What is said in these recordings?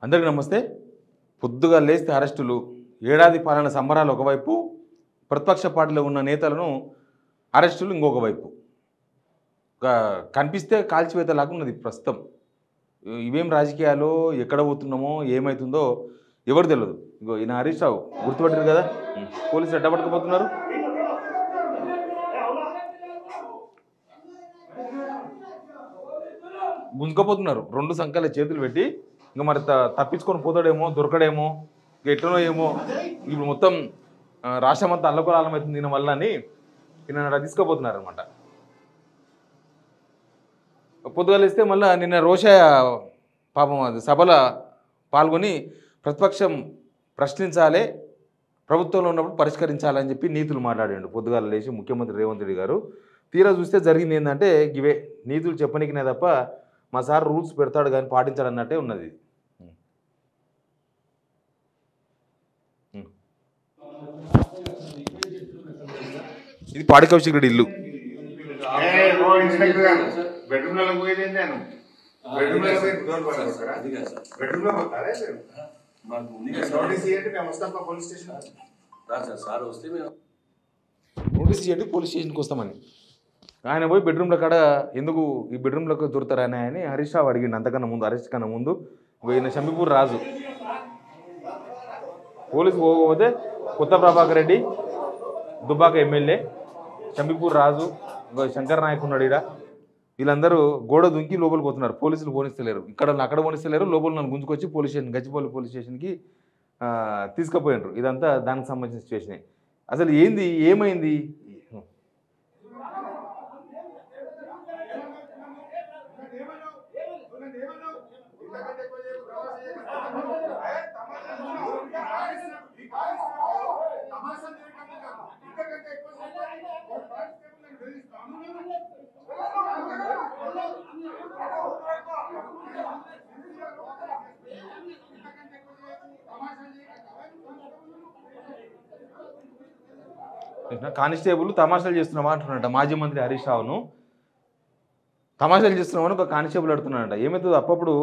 అందరికీ నమస్తే. పొద్దుగా లేస్తే అరెస్టులు, ఏడాది పాలన సంబరాలు ఒకవైపు, ప్రతిపక్ష పార్టీలో ఉన్న నేతలను అరెస్టులు ఇంకొక వైపు. కనిపిస్తే కాల్చివేతలాగా ఉన్నది ప్రస్తుతం. ఇవేం రాజకీయాలు, ఎక్కడ పోతున్నామో, ఏమవుతుందో ఎవరు తెలియదు. ఇంకో ఈయన హరీష్ రావు గుర్తుపట్టారు కదా, పోలీసులు ఎట్ట పట్టుకుపోతున్నారు. గుంజుకపోతున్నారు రెండు సంఖ్యల చేతులు పెట్టి. ఇంకా మరి తప్పించుకొని పోతాడేమో, దొరకడేమో, ఎట్లనో ఏమో. ఇప్పుడు మొత్తం రాష్ట్రం అంతా అల్లకొలాలం అవుతుంది దీనివల్ల అని ఈయన తీసుకుపోతున్నారు అనమాట. పొద్దుగాలిస్తే మళ్ళీ నిన్న రోషయ్య పాపం అది సభలో పాల్గొని ప్రతిపక్షం ప్రశ్నించాలి, ప్రభుత్వంలో ఉన్నప్పుడు పరిష్కరించాలని చెప్పి నీతులు మాట్లాడాడు. పొద్దుగాల లేచి ముఖ్యమంత్రి రేవంత్ రెడ్డి గారు. తీరా చూస్తే జరిగింది ఏంటంటే ఇవే నీతులు చెప్పనికినే తప్ప మా సార్ రూల్స్ పెడతాడు కానీ పాటించాడన్నట్టే ఉన్నది. ఇది పాడి కౌశిక్ రెడ్డి ఇల్లు. నోటీస్ చేయండి, పోలీస్ స్టేషన్కి వస్తామని. ఆయన పోయి బెడ్రూమ్ల కాడ ఎందుకు ఈ బెడ్రూమ్లకు దొరుకుతారని అని హరీష్ రావు అడిగిండు. అంతకన్నా ముందు, అరెస్ట్ కన్నా ముందు ఈయన షంబీపూర్ రాజు పోలీసు పోకపోతే కొత్త ప్రభాకర్ రెడ్డి, దుబ్బాక ఎమ్మెల్యే, షంబీపూర్ రాజు, శంకర్ నాయక్ ఉన్నాడు. ఇక్కడ వీళ్ళందరూ గోడ దుంకి లోపలికి పోతున్నారు. పోలీసులు పోనిస్తలేరు, ఇక్కడ అక్కడ పోనిస్తలేరు. లోపల నన్ను గుంజుకొచ్చి పోలీస్ స్టేషన్, గచ్చిపల్లి పోలీస్ స్టేషన్కి తీసుకుపోయినారు. ఇదంతా దానికి సంబంధించిన సిచ్యువేషనే. అసలు ఏంది, ఏమైంది? కానిస్టేబుల్ తమాషాలు చేస్తున్నావా అంటున్నాడ మాజీ మంత్రి హరీష్ రావును. తమాషాలు చేస్తున్నామని ఒక కానిస్టేబుల్ అడుగుతున్నాడంట. ఏమవుతుంది, అప్పుడప్పుడు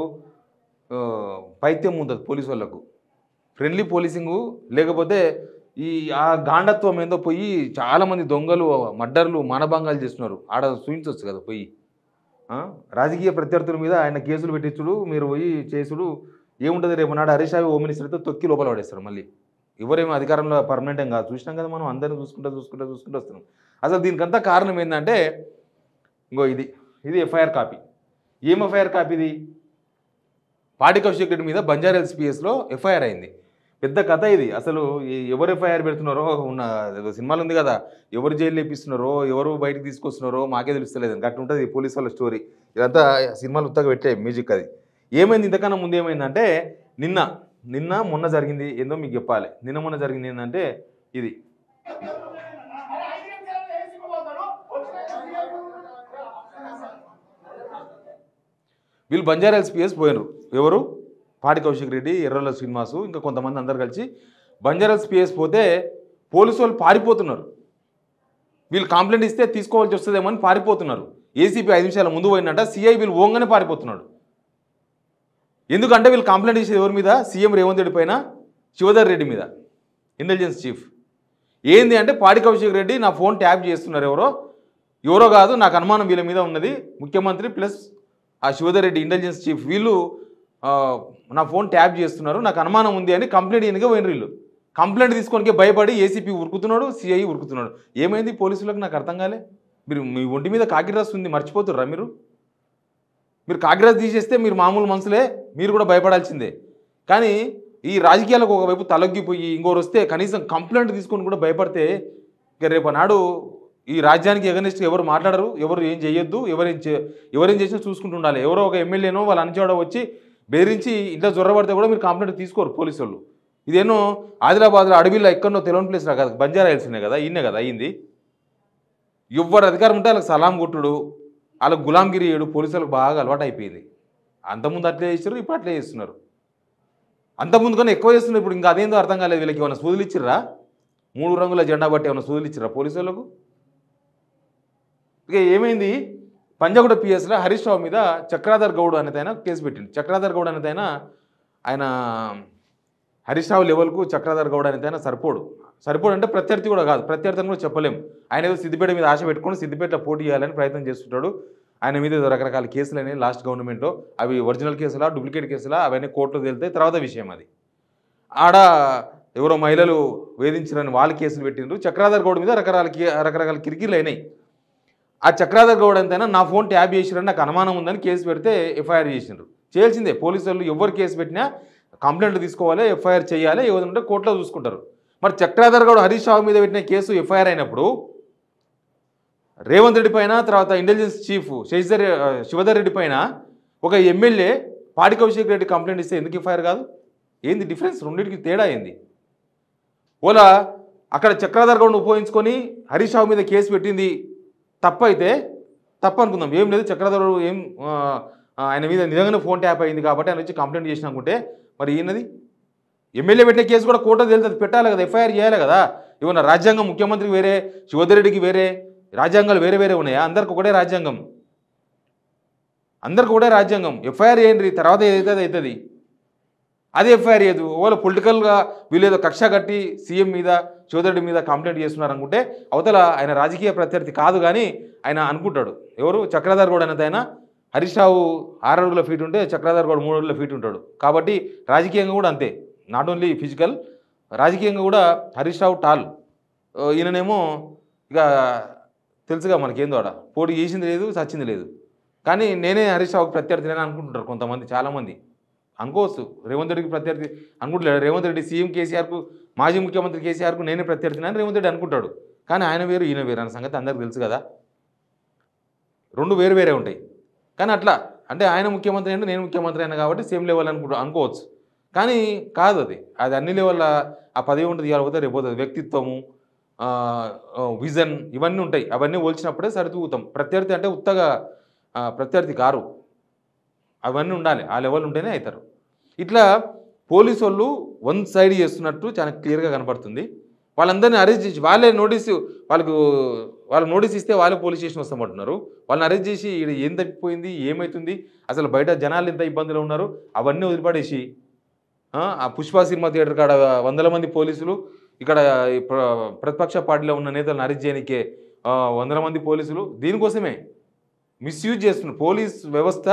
పైత్యం ఉంటుంది పోలీసు వాళ్ళకు, ఫ్రెండ్లీ పోలీసింగు. లేకపోతే ఆ గాండత్వం ఏందో పోయి చాలామంది దొంగలు, మర్డర్లు, మానభంగాలు చేస్తున్నారు. ఆడ చూపించవచ్చు కదా పోయి. రాజకీయ ప్రత్యర్థుల మీద ఆయన కేసులు పెట్టించుడు, మీరు పోయి చేసుడు ఏముంటుంది. రేపు నాడు హరీష్ రావు హోమ్ మినిస్టర్తో తొక్కి లోపల పడేస్తారు. మళ్ళీ ఎవరేమో అధికారంలో పర్మనెంట్ ఏం కాదు. చూసినాం కదా మనం, అందరిని చూసుకుంటూ వస్తున్నాం. అసలు దీనికంతా కారణం ఏంటంటే ఇంకో ఇది ఎఫ్ఐఆర్ కాపీ. ఏం ఎఫ్ఐఆర్ కాపీ ఇది? పాడి కౌశిక్ రెడ్డి మీద బంజారాహిల్స్ పిఎస్లో ఎఫ్ఐఆర్ అయింది. పెద్ద కథ ఇది. అసలు ఎవరు ఎఫ్ఐఆర్ పెడుతున్నారో, ఉన్న సినిమాలు ఉంది కదా, ఎవరు జైలు లేపిస్తున్నారో, ఎవరు బయటకు తీసుకొస్తున్నారో మాకే తెలుస్తలేదు. అట్లా ఉంటుంది పోలీస్ వాళ్ళ స్టోరీ. ఇదంతా సినిమాలు ఉత్తగా పెట్టే మ్యూజిక్. అది ఏమైంది, ఇంతకన్నా ముందు ఏమైందంటే నిన్న మొన్న జరిగింది ఏందో మీకు చెప్పాలి. నిన్న మొన్న జరిగింది ఏంటంటే ఇది వీళ్ళు బంజారాహిల్స్ పిఎస్ పోయినరు. ఎవరు? పాడి కౌశిక్ రెడ్డి, ఎర్రల శ్రీనివాసు, ఇంకా కొంతమంది అందరు కలిసి బంజారాహిల్స్ పిఎస్ పోతే పోలీసు వాళ్ళు పారిపోతున్నారు. వీళ్ళు కంప్లైంట్ ఇస్తే తీసుకోవాల్సి వస్తుందేమో అని పారిపోతున్నారు. ఏసీపీ 5 నిమిషాల ముందు పోయినట్ట, సిఐ వీళ్ళు ఓంగానే పారిపోతున్నాడు. ఎందుకంటే వీళ్ళు కంప్లైంట్ ఇచ్చేది ఎవరి మీద? సీఎం రేవంత్ రెడ్డి పైన, శివధర్ రెడ్డి మీద, ఇంటెలిజెన్స్ చీఫ్. ఏంది అంటే పాడి కౌశిక్ రెడ్డి నా ఫోన్ ట్యాప్ చేస్తున్నారు. ఎవరో కాదు, నాకు అనుమానం వీళ్ళ మీద ఉన్నది. ముఖ్యమంత్రి ప్లస్ ఆ శివధర్ రెడ్డి ఇంటెలిజెన్స్ చీఫ్ వీళ్ళు నా ఫోన్ ట్యాప్ చేస్తున్నారు, నాకు అనుమానం ఉంది అని కంప్లైంట్ ఎందుకు పోయినరు. వీళ్ళు కంప్లైంట్ తీసుకోనికి భయపడి ఏసీపీ ఉరుకుతున్నాడు, సిఐ ఉరుకుతున్నాడు. ఏమైంది పోలీసులకు నాకు అర్థం కాలే. మీరు మీ ఒంటి మీద కాకి డ్రెస్ ఉంది, మర్చిపోతుర్రా మీరు? కాకిరాజు తీసేస్తే మీరు మామూలు మనుషులే, మీరు కూడా భయపడాల్సిందే. కానీ ఈ రాజకీయాలకు ఒకవైపు తలొగ్గిపోయి ఇంకోరు వస్తే కనీసం కంప్లైంట్ తీసుకొని కూడా భయపడితే ఇక రేపు నాడు ఈ రాజ్యానికి ఎగనిస్ట్ ఎవరు మాట్లాడరు, ఎవరు ఏం చేయొద్దు, ఎవరేం చేసినా చూసుకుంటూ ఉండాలి. ఎవరో ఒక ఎమ్మెల్యేనో వాళ్ళ అనుచోడ వచ్చి బెదిరించి ఇంట్లో జొర్రబడితే కూడా మీరు కంప్లైంట్ తీసుకోరు పోలీసు వాళ్ళు. ఇదేనో ఆదిలాబాద్లో అడవిలో ఎక్కడనో తెలియని ప్లేస్లో కదా, బంజారాహిల్స్నే కదా, ఈయనే కదా అయింది. ఎవరు అధికారం ఉంటే వాళ్ళకి సలాం కొట్టుడు, వాళ్ళకి గులాంగిరి చేయడు పోలీసులకు బాగా అలవాటు అయిపోయింది. అంతకుముందు అట్లే చేస్తారు, ఇప్పుడు అట్లే చేస్తున్నారు. అంతకుముందు కన్నా ఎక్కువ చేస్తున్నారు. ఇప్పుడు ఇంకా అదేందో అర్థం కాలేదు. వీళ్ళకి ఏమైనా సూదులు ఇచ్చిర్రా? 3 రంగుల జెండా బట్టి ఏమైనా సూదులు ఇచ్చిర్రా పోలీసు వాళ్ళకు? ఇక ఏమైంది, పంజాగుట్ట పిఎస్లో హరీష్ రావు మీద చక్రాధర్ గౌడ్ అనేదైనా కేసు పెట్టింది. చక్రాధర్ గౌడ్ అనేదైనా ఆయన హరీష్ రావు లెవెల్కు చక్రధర్ గౌడ్ అనేది సరిపోడు అంటే ప్రత్యర్థి కూడా కాదు, ప్రత్యర్థి అని కూడా చెప్పలేం. ఆయన ఏదో సిద్దిపేట మీద ఆశ పెట్టుకొని సిద్దిపేటలో పోటీ చేయాలని ప్రయత్నం చేస్తుంటాడు. ఆయన మీద ఏదో రకరకాల కేసులు అనేవి లాస్ట్ గవర్నమెంట్లో, అవి ఒరిజినల్ కేసులా డూప్లికేట్ కేసులా అవన్నీ కోర్టులో తేలితాయి, తర్వాత విషయం అది. ఆడ ఎవరో మహిళలు వేధించారని వాళ్ళు కేసులు పెట్టిండ్రు. చక్రధర్ గౌడ్ మీద రకరకాల కిరికీలు అయినాయి. ఆ చక్రధర్ గౌడ్ అంతైనా నా ఫోన్ ట్యాబ్ చేసిరని నాకు అనుమానం ఉందని కేసు పెడితే ఎఫ్ఐఆర్ చేసిండ్రు. చేయాల్సిందే, పోలీసు వాళ్ళు ఎవరు కేసు పెట్టినా కంప్లైంట్ తీసుకోవాలి, ఎఫ్ఐఆర్ చేయాలి, ఏదంటే కోర్టులో చూసుకుంటారు. మరి చక్రధర్ గౌడ్ హరీష్ రావు మీద పెట్టిన కేసు ఎఫ్ఐఆర్ అయినప్పుడు రేవంత్ రెడ్డి పైన, తర్వాత ఇంటెలిజెన్స్ చీఫ్ శివధర్ రెడ్డి పైన ఒక ఎమ్మెల్యే పాడి కౌశిక్ రెడ్డి కంప్లైంట్ ఇస్తే ఎందుకు ఎఫ్ఐఆర్ కాదు? ఏంది డిఫరెన్స్? రెండింటికి తేడా ఏంది? ఓలా అక్కడ చక్రధర్ గౌడ్ను ఉపయోగించుకొని హరీష్ రావు మీద కేసు పెట్టింది తప్పైతే తప్పు అనుకుందాం, ఏం లేదు చక్రధర్ ఏం ఆయన మీద నిజంగానే ఫోన్ ట్యాప్ అయింది కాబట్టి ఆయన వచ్చి కంప్లైంట్ చేసినాకుంటే మరి ఈయనది ఎమ్మెల్యే పెట్టిన కేసు కూడా కోర్టులో తేలితే పెట్టాలి కదా, ఎఫ్ఐఆర్ చేయాలి కదా. ఏమన్నా రాజ్యాంగం ముఖ్యమంత్రికి వేరే, శివధర్ రెడ్డికి వేరే, రాజ్యాంగాలు వేరే వేరే ఉన్నాయా? అందరికి ఒకటే రాజ్యాంగం, అందరికి ఒకటే రాజ్యాంగం. ఎఫ్ఐఆర్ చేయండి, తర్వాత ఏదైతే అది అవుతుంది. అదే ఎఫ్ఐఆర్ చేయదు. ఓలా పొలిటికల్గా వీళ్ళేదో కక్ష కట్టి సీఎం మీద శివధర్ రెడ్డి మీద కంప్లైంట్ చేస్తున్నారు అనుకుంటే అవతల ఆయన రాజకీయ ప్రత్యర్థి కాదు, కానీ ఆయన అనుకుంటాడు. ఎవరు? చక్రధర్ గౌడ్ అనేది ఆయన. హరీష్ రావు 6 అడుగుల ఫీట్ ఉంటే చక్రధర్ గౌడ్ 3 అడుగుల ఫీట్ ఉంటాడు. కాబట్టి రాజకీయంగా కూడా అంతే, నాట్ ఓన్లీ ఫిజికల్, రాజకీయంగా కూడా హరీష్ రావు టాల్. ఈయననేమో ఇక తెలుసుగా మనకేందో ఆడ పోటీ చేసింది లేదు, సచ్చింది లేదు. కానీ నేనే హరీష్ రావుకి ప్రత్యర్థిని అనుకుంటుంటారు కొంతమంది, చాలామంది అనుకోవచ్చు. రేవంత్ రెడ్డికి ప్రత్యర్థి అనుకుంటలేడు. రేవంత్ రెడ్డి సీఎం కేసీఆర్కు, మాజీ ముఖ్యమంత్రి కేసీఆర్కు నేనే ప్రత్యర్థిని అని రేవంత్ రెడ్డి అనుకుంటాడు. కానీ ఆయన వేరు ఈయన వేరు అన్న సంగతి అందరికీ తెలుసు కదా. రెండు వేరు వేరే ఉంటాయి. కానీ అట్లా అంటే ఆయన ముఖ్యమంత్రి అంటే నేను ముఖ్యమంత్రి అయినా కాబట్టి సేమ్ లెవెల్ అనుకోవచ్చు. కానీ కాదు, అది అన్ని లెవెల్ ఆ పదవి ఉంటుంది, ఇవ్వకపోతే రేపోతుంది. వ్యక్తిత్వము, విజన్ ఇవన్నీ ఉంటాయి. అవన్నీ పోల్చినప్పుడే సరితూగుతాం. ప్రత్యర్థి అంటే ఉత్తగా ప్రత్యర్థి కారు, అవన్నీ ఉండాలి, ఆ లెవెల్ ఉంటేనే అవుతారు. ఇట్లా పోలీసు వాళ్ళు వన్ సైడ్ చేస్తున్నట్టు చాలా క్లియర్గా కనపడుతుంది. వాళ్ళందరినీ అరెస్ట్ చేసి వాళ్ళు నోటీస్ ఇస్తే వాళ్ళే పోలీస్ స్టేషన్ వస్తామంటున్నారు. వాళ్ళని అరెస్ట్ చేసి ఇక్కడ ఏం తప్పిపోయింది, ఏమవుతుంది, అసలు బయట జనాలు ఎంత ఇబ్బందులు ఉన్నారు అవన్నీ వదిలిపడేసి ఆ పుష్ప సినిమా థియేటర్ కాడ 100 మంది పోలీసులు, ఇక్కడ ప్రతిపక్ష పార్టీలో ఉన్న నేతలను అరెస్ట్ చేయడానికే 100 మంది పోలీసులు, దీనికోసమే మిస్యూజ్ చేస్తున్నారు. పోలీస్ వ్యవస్థ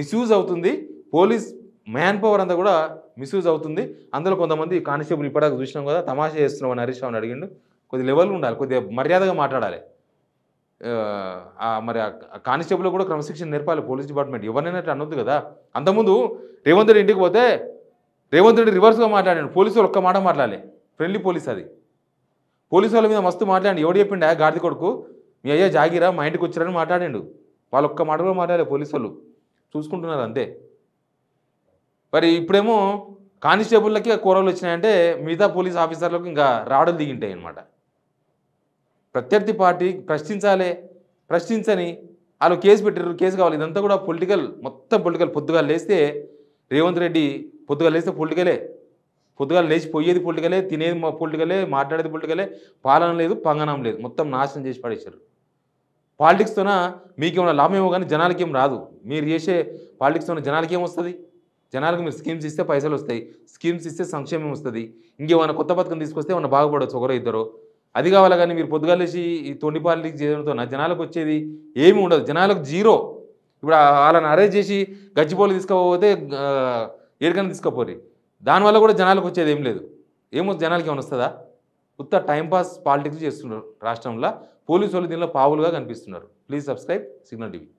మిస్యూజ్ అవుతుంది, పోలీస్ మ్యాన్ పవర్ అంతా కూడా మిస్యూజ్ అవుతుంది. అందులో కొంతమంది కానిస్టేబుల్ ఇప్పటిదాకా చూసినాం కదా, తమాషా చేస్తున్నాం అని హరీష్ రావుని అడిగిండు. కొద్ది లెవెల్ ఉండాలి, కొద్దిగా మర్యాదగా మాట్లాడాలి. మరి కానిస్టేబుల్ కూడా క్రమశిక్షణ నేర్పాలి పోలీస్ డిపార్ట్మెంట్. ఎవరినైనా అట్లా అనొద్దు కదా. అంతకుముందు రేవంత్ రెడ్డి ఇంటికి పోతే రేవంత్ రెడ్డి రివర్స్గా మాట్లాడాడు. పోలీసు వాళ్ళు ఒక్క మాట మాట్లాడాలి, ఫ్రెండ్లీ పోలీస్ అది. పోలీసు వాళ్ళ మీద మస్తు మాట్లాడి, ఎవడు చెప్పిండా గాడిద కొడుకు మీ అయ్యా జాగిరా మా ఇంటికి వచ్చారని మాట్లాడిండు. వాళ్ళు ఒక్క మాట కూడా మాట్లాడాలి, పోలీసు వాళ్ళు చూసుకుంటున్నారు అంతే. మరి ఇప్పుడేమో కానిస్టేబుల్లకి కూరలు వచ్చినాయంటే మిగతా పోలీస్ ఆఫీసర్లకు ఇంకా రావడం దిగింటాయి అన్నమాట. ప్రత్యర్థి పార్టీ ప్రశ్నించని వాళ్ళు కేసు పెట్టారు, కేసు కావాలి. ఇదంతా కూడా పొలిటికల్, మొత్తం పొలిటికల్. పొద్దుగాలు లేస్తే రేవంత్ రెడ్డి పొద్దుగాలు లేస్తే పొలిటికలే, పొద్దుగాలు లేచి పోయేది పొలిటికలే, తినేది పొలిటికలే, మాట్లాడేది పొలిటికలే, పాలన లేదు, పంగనం లేదు, మొత్తం నాశనం చేసి పడేశారు. పాలిటిక్స్తోన మీకేమైనా లాభం ఏమో కానీ జనాలకి ఏం రాదు. మీరు చేసే పాలిటిక్స్తోన జనాలకి ఏమొస్తుంది? జనాలకు మీరు స్కీమ్స్ ఇస్తే పైసలు వస్తాయి, స్కీమ్స్ ఇస్తే సంక్షేమం వస్తుంది. ఇంకేమైనా కొత్త పథకం తీసుకొస్తే ఏమైనా బాగుపడవచ్చు ఒకరో ఇద్దరు, అది కావాలి. కానీ మీరు పొద్దుగాలేసి ఈ తొండి పాలిటిక్స్ చేయడంతో జనాలకు వచ్చేది ఏమి ఉండదు, జనాలకు జీరో. ఇప్పుడు వాళ్ళని అరెస్ట్ చేసి గచ్చిపోలు తీసుకుపోతే ఏడికైనా తీసుకుపోరి, దానివల్ల కూడా జనాలకు వచ్చేది ఏం లేదు. జనాలకి ఏమైనా వస్తుందా? ఉత్త టైంపాస్ పాలిటిక్స్ చేస్తున్నారు రాష్ట్రంలో. పోలీసు వాళ్ళు దీనిలో పావులుగా కనిపిస్తున్నారు. Please subscribe signal TV.